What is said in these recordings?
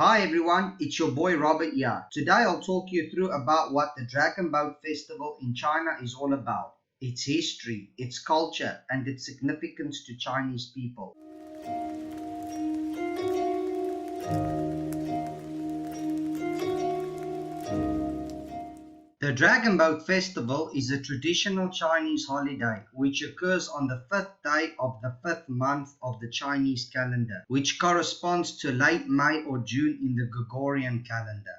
Hi everyone, it's your boy Robert here. Today I'll talk you through about what the Dragon Boat Festival in China is all about. Its history, its culture, and its significance to Chinese people. The Dragon Boat Festival is a traditional Chinese holiday which occurs on the 5th day of the 5th month of the Chinese calendar, which corresponds to late May or June in the Gregorian calendar.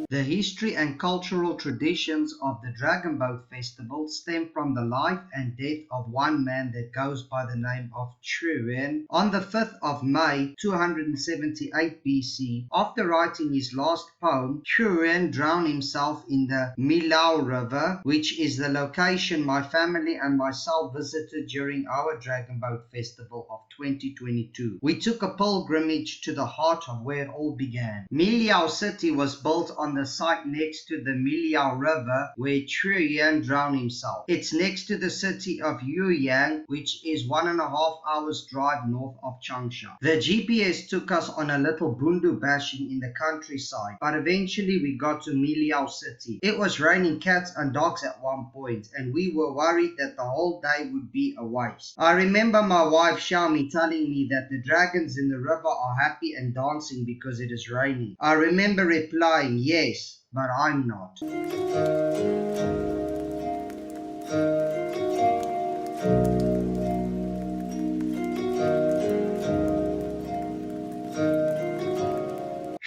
The history and cultural traditions of the Dragon Boat Festival stem from the life and death of one man that goes by the name of Yuan. On the 5th of May 278 BC, after writing his last poem, Yuan drowned himself in the Miluo River, which is the location my family and myself visited during our Dragon Boat Festival of 2022. We took a pilgrimage to the heart of where it all began. Miluo City was built on the site next to the Miluo River where Yuan drowned himself. It's next to the city of Yueyang, which is 1.5 hours drive north of Changsha. The GPS took us on a little bundu bashing in the countryside, but eventually we got to Miluo City. It was raining cats and dogs at one point, and we were worried that the whole day would be a waste. I remember my wife Xiaomi telling me that the dragons in the river are happy and dancing because it is raining. I remember replying, yes, but I'm not.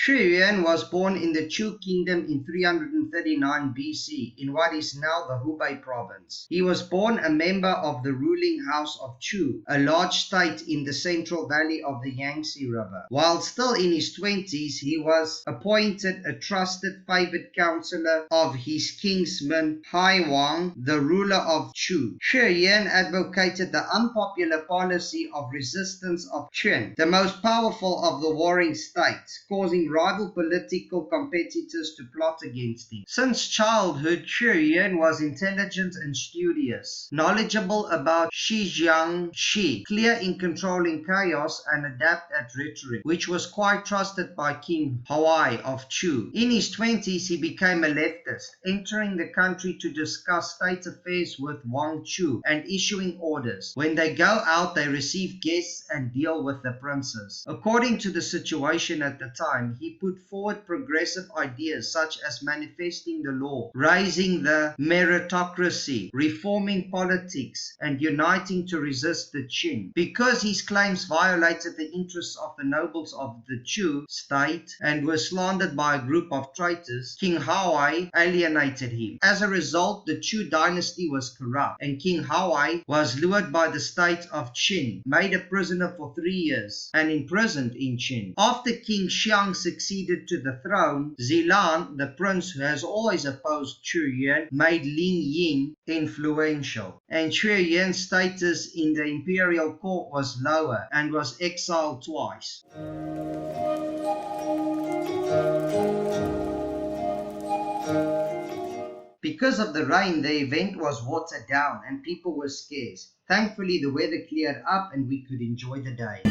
Yuan was born in the Chu Kingdom in 339 BC in what is now the Hubei province. He was born a member of the ruling house of Chu, a large state in the central valley of the Yangtze River. While still in his 20s, he was appointed a trusted favored counselor of his kinsman Hai Wang, the ruler of Chu. Yuan advocated the unpopular policy of resistance of Qin, the most powerful of the warring states, causing rival political competitors to plot against him. Since childhood, Yuan was intelligent and studious, knowledgeable about Shijiang Shi, clear in controlling chaos and adept at rhetoric, which was quite trusted by King Huai of Chu. In his 20s, he became a leftist, entering the country to discuss state affairs with Wang Chu and issuing orders. When they go out, they receive guests and deal with the princes. According to the situation at the time, he put forward progressive ideas such as manifesting the law, raising the meritocracy, reforming politics, and uniting to resist the Qin. Because his claims violated the interests of the nobles of the Chu state and were slandered by a group of traitors, King Huai alienated him. As a result, the Chu dynasty was corrupt, and King Huai was lured by the state of Qin, made a prisoner for 3 years, and imprisoned in Qin. After King Xiang succeeded to the throne, Zilan, the prince who has always opposed Yuan, made Lin Yin influential, and Yuan's status in the imperial court was lower and was exiled twice. Because of the rain, the event was watered down and people were scarce. Thankfully, the weather cleared up and we could enjoy the day.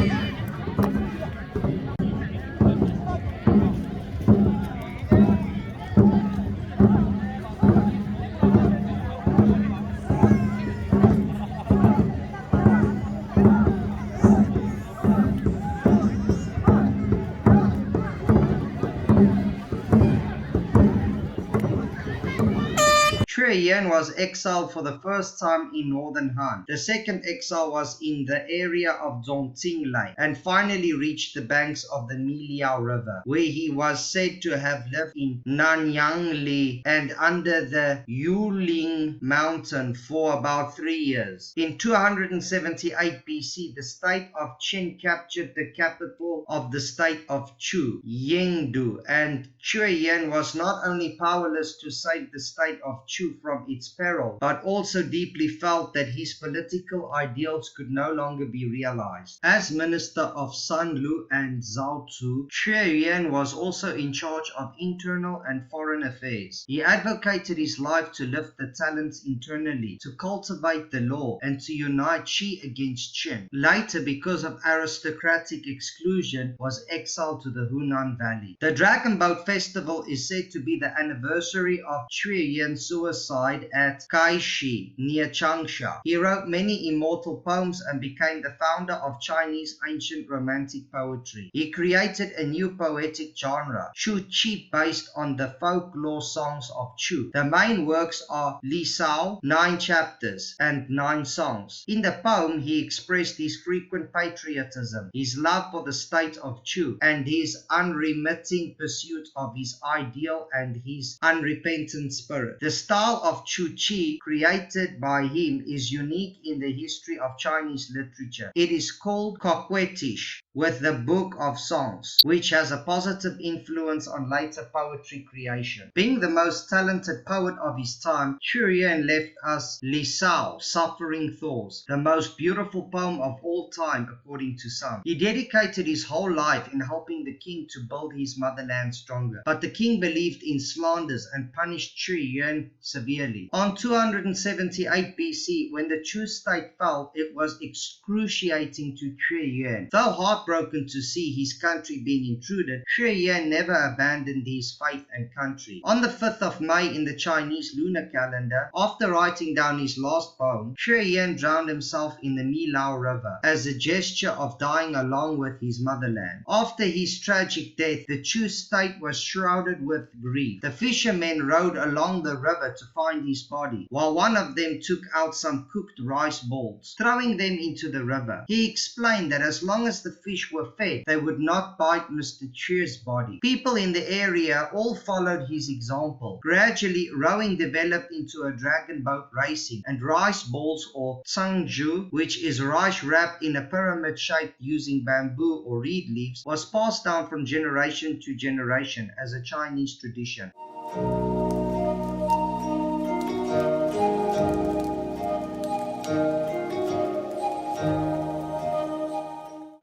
Yuan was exiled for the first time in northern Han. The second exile was in the area of Zhongqing Lake, and finally reached the banks of the Miluo River, where he was said to have lived in Nanyangli and under the Yuling mountain for about 3 years. In 278 BC, the state of Qin captured the capital of the state of Chu, Yingdu, and Yuan was not only powerless to save the state of Chu from from its peril, but also deeply felt that his political ideals could no longer be realized. As Minister of Sanlu and Zhaozu, Xue Yuan was also in charge of internal and foreign affairs. He advocated his life to lift the talents internally, to cultivate the law, and to unite Qi against Qin. Later, because of aristocratic exclusion, was exiled to the Hunan Valley. The Dragon Boat Festival is said to be the anniversary of Xue Yuan's suicide at Kaishi, near Changsha. He wrote many immortal poems and became the founder of Chinese ancient romantic poetry. He created a new poetic genre, Chu Qi, based on the folklore songs of Chu. The main works are Li Sao, 9 chapters and 9 songs. In the poem, he expressed his frequent patriotism, his love for the state of Chu, and his unremitting pursuit of his ideal and his unrepentant spirit. The style of Chu Qi created by him is unique in the history of Chinese literature. It is called coquettish, with the Book of Songs, which has a positive influence on later poetry creation. Being the most talented poet of his time, Xue Yuan left us Li Sao, Suffering Thoughts, the most beautiful poem of all time according to some. He dedicated his whole life in helping the king to build his motherland stronger, but the king believed in slanders and punished Xue Yuan severely. On 278 BC, when the Chu state fell, it was excruciating to Xue Yuan. Though heartbroken to see his country being intruded, Xue Yuan never abandoned his faith and country. On the 5th of May in the Chinese lunar calendar, after writing down his last poem, Xue Yuan drowned himself in the Miluo River as a gesture of dying along with his motherland. After his tragic death, the Chu state was shrouded with grief. The fishermen rowed along the river to find his body, while one of them took out some cooked rice balls, throwing them into the river. He explained that as long as the fish were fed, they would not bite Mr. Chu's body. People in the area all followed his example. Gradually, rowing developed into a dragon boat racing, and rice balls, or tsangju, which is rice wrapped in a pyramid shape using bamboo or reed leaves, was passed down from generation to generation as a Chinese tradition.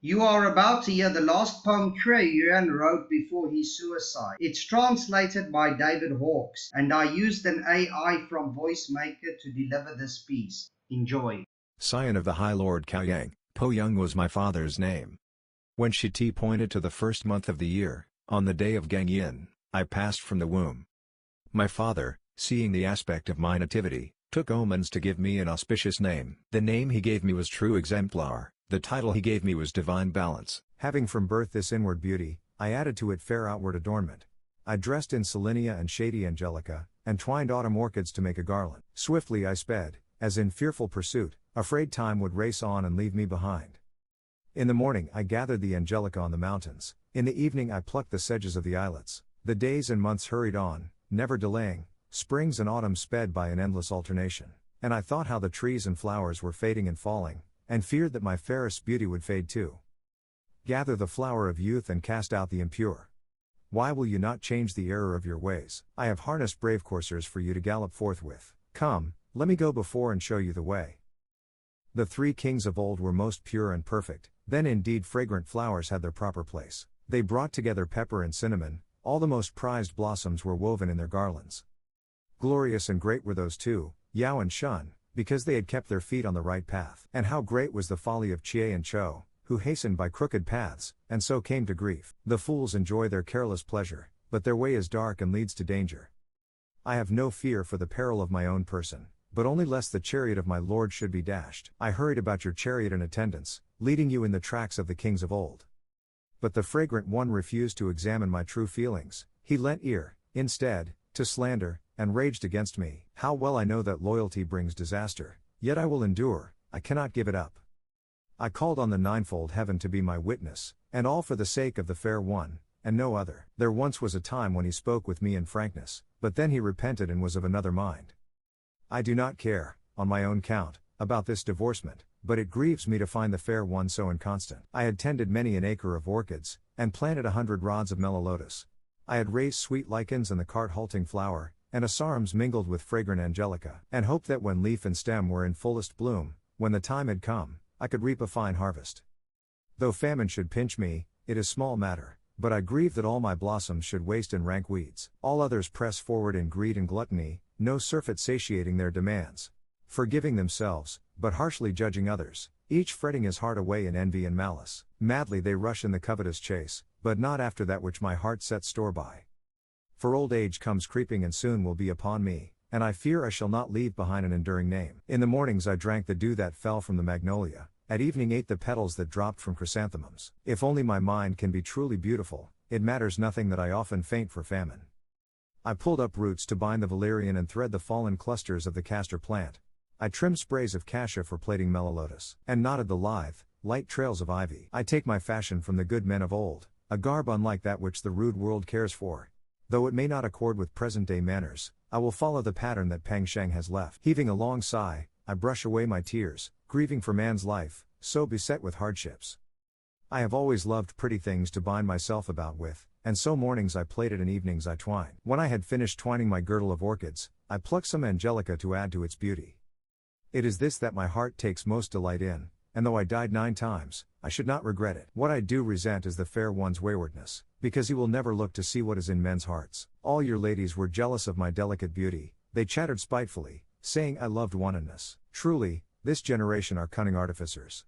You are about to hear the last poem Xue Yuan wrote before his suicide. It's translated by David Hawkes, and I used an AI from VoiceMaker to deliver this piece. Enjoy. Scion of the High Lord Kaoyang, Po Young was my father's name. When Shiti pointed to the first month of the year, on the day of Gangyin, I passed from the womb. My father, seeing the aspect of my nativity, took omens to give me an auspicious name. The name he gave me was True Exemplar. The title he gave me was Divine Balance. Having from birth this inward beauty, I added to it fair outward adornment. I dressed in Selenia and shady angelica, and twined autumn orchids to make a garland. Swiftly I sped, as in fearful pursuit, afraid time would race on and leave me behind. In the morning I gathered the angelica on the mountains, in the evening I plucked the sedges of the islets. The days and months hurried on, never delaying, springs and autumns sped by in endless alternation, and I thought how the trees and flowers were fading and falling, and feared that my fairest beauty would fade too. Gather the flower of youth and cast out the impure. Why will you not change the error of your ways? I have harnessed brave coursers for you to gallop forth with. Come, let me go before and show you the way. The 3 kings of old were most pure and perfect, then indeed fragrant flowers had their proper place. They brought together pepper and cinnamon, all the most prized blossoms were woven in their garlands. Glorious and great were those 2, Yao and Shun, because they had kept their feet on the right path. And how great was the folly of Chie and Cho, who hastened by crooked paths, and so came to grief. The fools enjoy their careless pleasure, but their way is dark and leads to danger. I have no fear for the peril of my own person, but only lest the chariot of my lord should be dashed. I hurried about your chariot in attendance, leading you in the tracks of the kings of old. But the fragrant one refused to examine my true feelings. He lent ear, instead, to slander, and raged against me. How well I know that loyalty brings disaster, yet I will endure, I cannot give it up. I called on the ninefold heaven to be my witness, and all for the sake of the fair one, and no other. There once was a time when he spoke with me in frankness, but then he repented and was of another mind. I do not care, on my own count, about this divorcement, but it grieves me to find the fair one so inconstant. I had tended many an acre of orchids, and planted 100 rods of mellow lotus. I had raised sweet lichens and the cart halting flower, and asarums mingled with fragrant angelica, and hoped that when leaf and stem were in fullest bloom, when the time had come, I could reap a fine harvest. Though famine should pinch me, it is small matter, but I grieve that all my blossoms should waste in rank weeds. All others press forward in greed and gluttony, no surfeit satiating their demands. Forgiving themselves, but harshly judging others, each fretting his heart away in envy and malice. Madly they rush in the covetous chase, but not after that which my heart sets store by. For old age comes creeping and soon will be upon me, and I fear I shall not leave behind an enduring name. In the mornings I drank the dew that fell from the magnolia, at evening ate the petals that dropped from chrysanthemums. If only my mind can be truly beautiful, it matters nothing that I often faint for famine. I pulled up roots to bind the valerian and thread the fallen clusters of the castor plant. I trimmed sprays of cassia for plaiting melolotus, and knotted the lithe, light trails of ivy. I take my fashion from the good men of old, a garb unlike that which the rude world cares for. Though it may not accord with present-day manners, I will follow the pattern that Pang Sheng has left. Heaving a long sigh, I brush away my tears, grieving for man's life, so beset with hardships. I have always loved pretty things to bind myself about with, and so mornings I plaited and evenings I twine. When I had finished twining my girdle of orchids, I plucked some angelica to add to its beauty. It is this that my heart takes most delight in, and though I died 9 times, I should not regret it. What I do resent is the fair one's waywardness, because he will never look to see what is in men's hearts. All your ladies were jealous of my delicate beauty, they chattered spitefully, saying I loved wantonness. Truly, this generation are cunning artificers.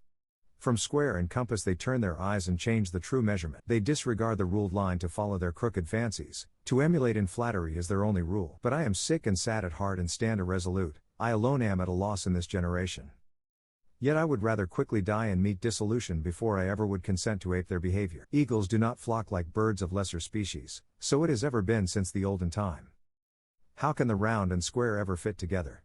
From square and compass they turn their eyes and change the true measurement. They disregard the ruled line to follow their crooked fancies, to emulate in flattery is their only rule. But I am sick and sad at heart and stand irresolute, I alone am at a loss in this generation. Yet I would rather quickly die and meet dissolution before I ever would consent to ape their behavior. Eagles do not flock like birds of lesser species, so it has ever been since the olden time. How can the round and square ever fit together?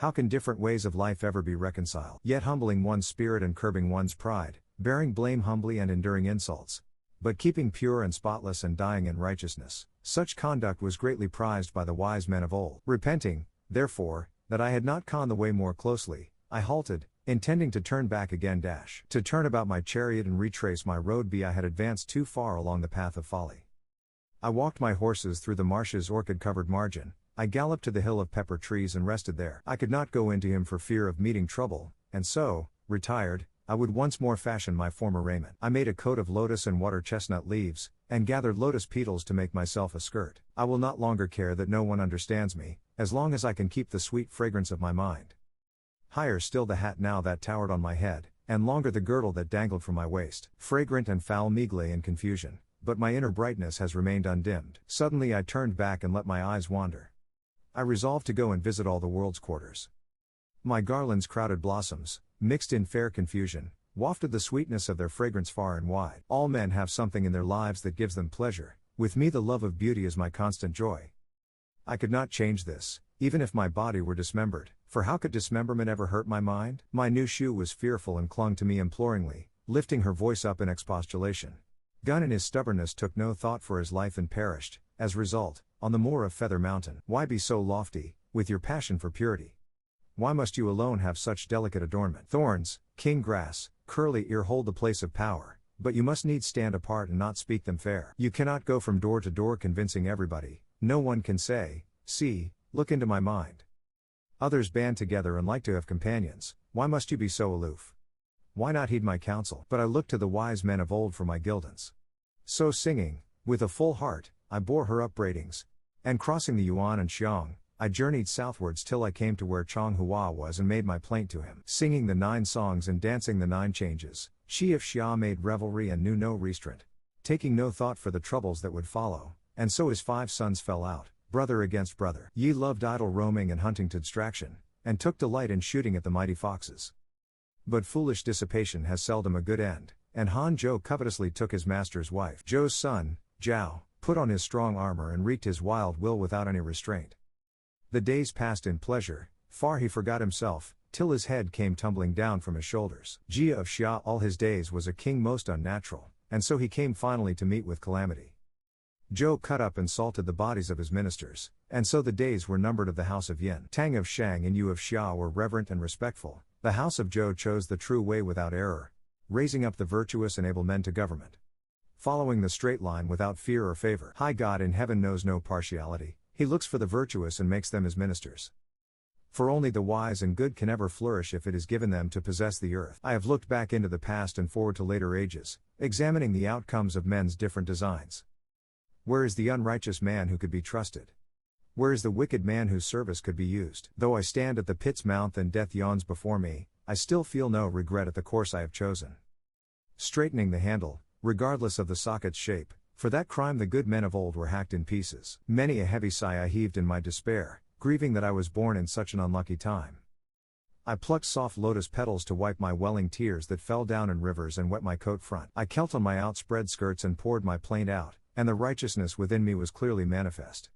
How can different ways of life ever be reconciled? Yet humbling one's spirit and curbing one's pride, bearing blame humbly and enduring insults, but keeping pure and spotless and dying in righteousness, such conduct was greatly prized by the wise men of old. Repenting, therefore, that I had not conned the way more closely, I halted, intending to turn back again. To turn about my chariot and retrace my road I had advanced too far along the path of folly. I walked my horses through the marsh's orchid-covered margin, I galloped to the hill of pepper trees and rested there. I could not go into him for fear of meeting trouble, and so, retired, I would once more fashion my former raiment. I made a coat of lotus and water chestnut leaves, and gathered lotus petals to make myself a skirt. I will not longer care that no one understands me, as long as I can keep the sweet fragrance of my mind. Higher still the hat now that towered on my head, and longer the girdle that dangled from my waist. Fragrant and foul me lay in confusion, but my inner brightness has remained undimmed. Suddenly I turned back and let my eyes wander. I resolved to go and visit all the world's quarters. My garlands crowded blossoms, mixed in fair confusion, wafted the sweetness of their fragrance far and wide. All men have something in their lives that gives them pleasure, with me the love of beauty is my constant joy. I could not change this, even if my body were dismembered, for how could dismemberment ever hurt my mind? My new shoe was fearful and clung to me imploringly, lifting her voice up in expostulation. Gun in his stubbornness took no thought for his life and perished, as result, on the moor of Feather Mountain. Why be so lofty, with your passion for purity? Why must you alone have such delicate adornment? Thorns, king grass, curly ear hold the place of power, but you must needs stand apart and not speak them fair. You cannot go from door to door convincing everybody, no one can say, see, look into my mind. Others band together and like to have companions, why must you be so aloof? Why not heed my counsel? But I look to the wise men of old for my guidance. So singing, with a full heart, I bore her upbraidings, and crossing the Yuan and Xiang, I journeyed southwards till I came to where Chang Hua was and made my plaint to him. Singing the 9 songs and dancing the 9 changes, she of Xia made revelry and knew no restraint, taking no thought for the troubles that would follow, and so his 5 sons fell out, brother against brother. Ye loved idle roaming and hunting to distraction, and took delight in shooting at the mighty foxes. But foolish dissipation has seldom a good end, and Han Zhou covetously took his master's wife. Zhou's son, Zhao, put on his strong armor and wreaked his wild will without any restraint. The days passed in pleasure, far he forgot himself, till his head came tumbling down from his shoulders. Jia of Xia all his days was a king most unnatural, and so he came finally to meet with calamity. Zhou cut up and salted the bodies of his ministers, and so the days were numbered of the house of Yin. Tang of Shang and Yu of Xia were reverent and respectful, the house of Zhou chose the true way without error, raising up the virtuous and able men to government. Following the straight line without fear or favor. High God in heaven knows no partiality, He looks for the virtuous and makes them his ministers. For only the wise and good can ever flourish if it is given them to possess the earth. I have looked back into the past and forward to later ages, examining the outcomes of men's different designs. Where is the unrighteous man who could be trusted? Where is the wicked man whose service could be used? Though I stand at the pit's mouth and death yawns before me, I still feel no regret at the course I have chosen. Straightening the handle, regardless of the socket's shape, for that crime the good men of old were hacked in pieces. Many a heavy sigh I heaved in my despair, grieving that I was born in such an unlucky time. I plucked soft lotus petals to wipe my welling tears that fell down in rivers and wet my coat front. I knelt on my outspread skirts and poured my plaint out, and the righteousness within me was clearly manifest.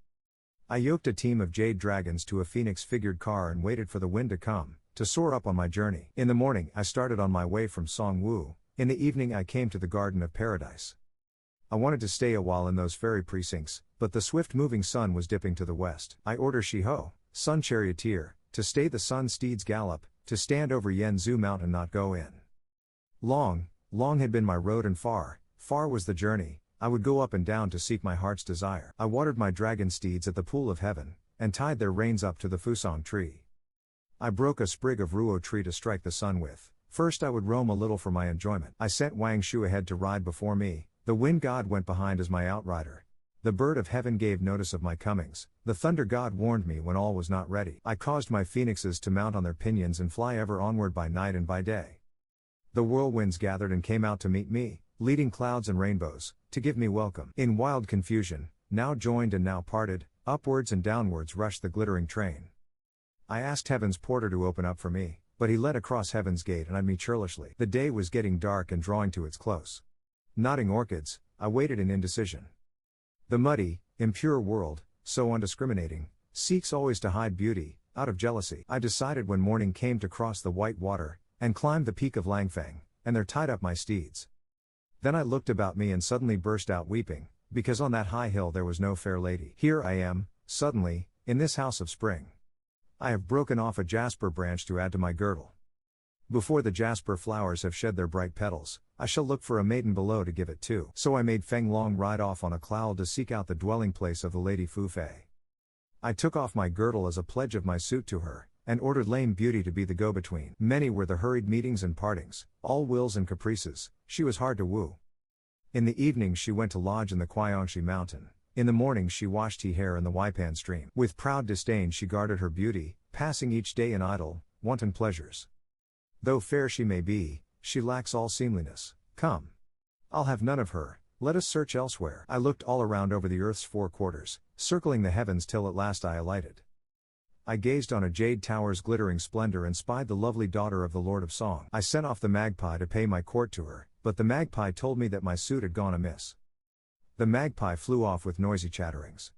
I yoked a team of jade dragons to a phoenix-figured car and waited for the wind to come, to soar up on my journey. In the morning I started on my way from Songwu, in the evening I came to the Garden of Paradise. I wanted to stay a while in those fairy precincts, but the swift-moving sun was dipping to the west. I order Shiho, sun charioteer, to stay the sun steed's gallop, to stand over Yanzhou Mountain and not go in. Long, long had been my road and far, far was the journey, I would go up and down to seek my heart's desire. I watered my dragon steeds at the pool of heaven, and tied their reins up to the Fusong tree. I broke a sprig of Ruo tree to strike the sun with. First I would roam a little for my enjoyment. I sent Wang Shu ahead to ride before me, the wind god went behind as my outrider. The bird of heaven gave notice of my comings, the thunder god warned me when all was not ready. I caused my phoenixes to mount on their pinions and fly ever onward by night and by day. The whirlwinds gathered and came out to meet me, leading clouds and rainbows, to give me welcome. In wild confusion, now joined and now parted, upwards and downwards rushed the glittering train. I asked heaven's porter to open up for me, but he led across heaven's gate and eyed me churlishly. The day was getting dark and drawing to its close. Nodding orchids, I waited in indecision. The muddy, impure world, so undiscriminating, seeks always to hide beauty, out of jealousy. I decided when morning came to cross the white water, and climb the peak of Langfang, and there tied up my steeds. Then I looked about me and suddenly burst out weeping, because on that high hill there was no fair lady. Here I am, suddenly, in this house of spring. I have broken off a jasper branch to add to my girdle. Before the jasper flowers have shed their bright petals, I shall look for a maiden below to give it to. So I made Feng Long ride off on a cloud to seek out the dwelling place of the Lady Fu Fei. I took off my girdle as a pledge of my suit to her, and ordered lame beauty to be the go-between. Many were the hurried meetings and partings, all wills and caprices, she was hard to woo. In the evening she went to lodge in the Qiangshi mountain. In the morning she washed he hair in the Waipan stream. With proud disdain she guarded her beauty, passing each day in idle, wanton pleasures. Though fair she may be, she lacks all seemliness. Come. I'll have none of her, let us search elsewhere. I looked all around over the earth's four quarters, circling the heavens till at last I alighted. I gazed on a jade tower's glittering splendor and spied the lovely daughter of the Lord of Song. I sent off the magpie to pay my court to her, but the magpie told me that my suit had gone amiss. The magpie flew off with noisy chatterings.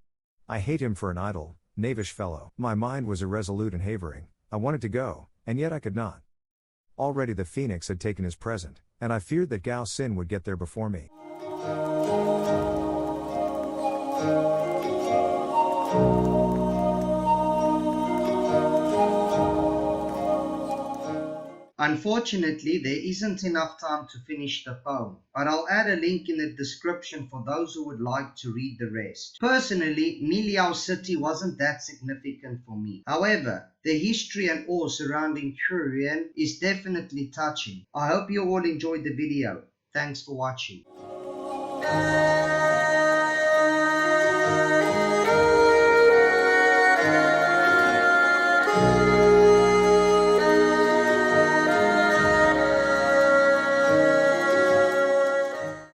I hate him for an idle, knavish fellow. My mind was irresolute and havering, I wanted to go, and yet I could not. Already the phoenix had taken his present, and I feared that Gao Xin would get there before me. Unfortunately, there isn't enough time to finish the poem, but I'll add a link in the description for those who would like to read the rest. Personally, Miliao City wasn't that significant for me. However, the history and awe surrounding Churian is definitely touching. I hope you all enjoyed the video. Thanks for watching.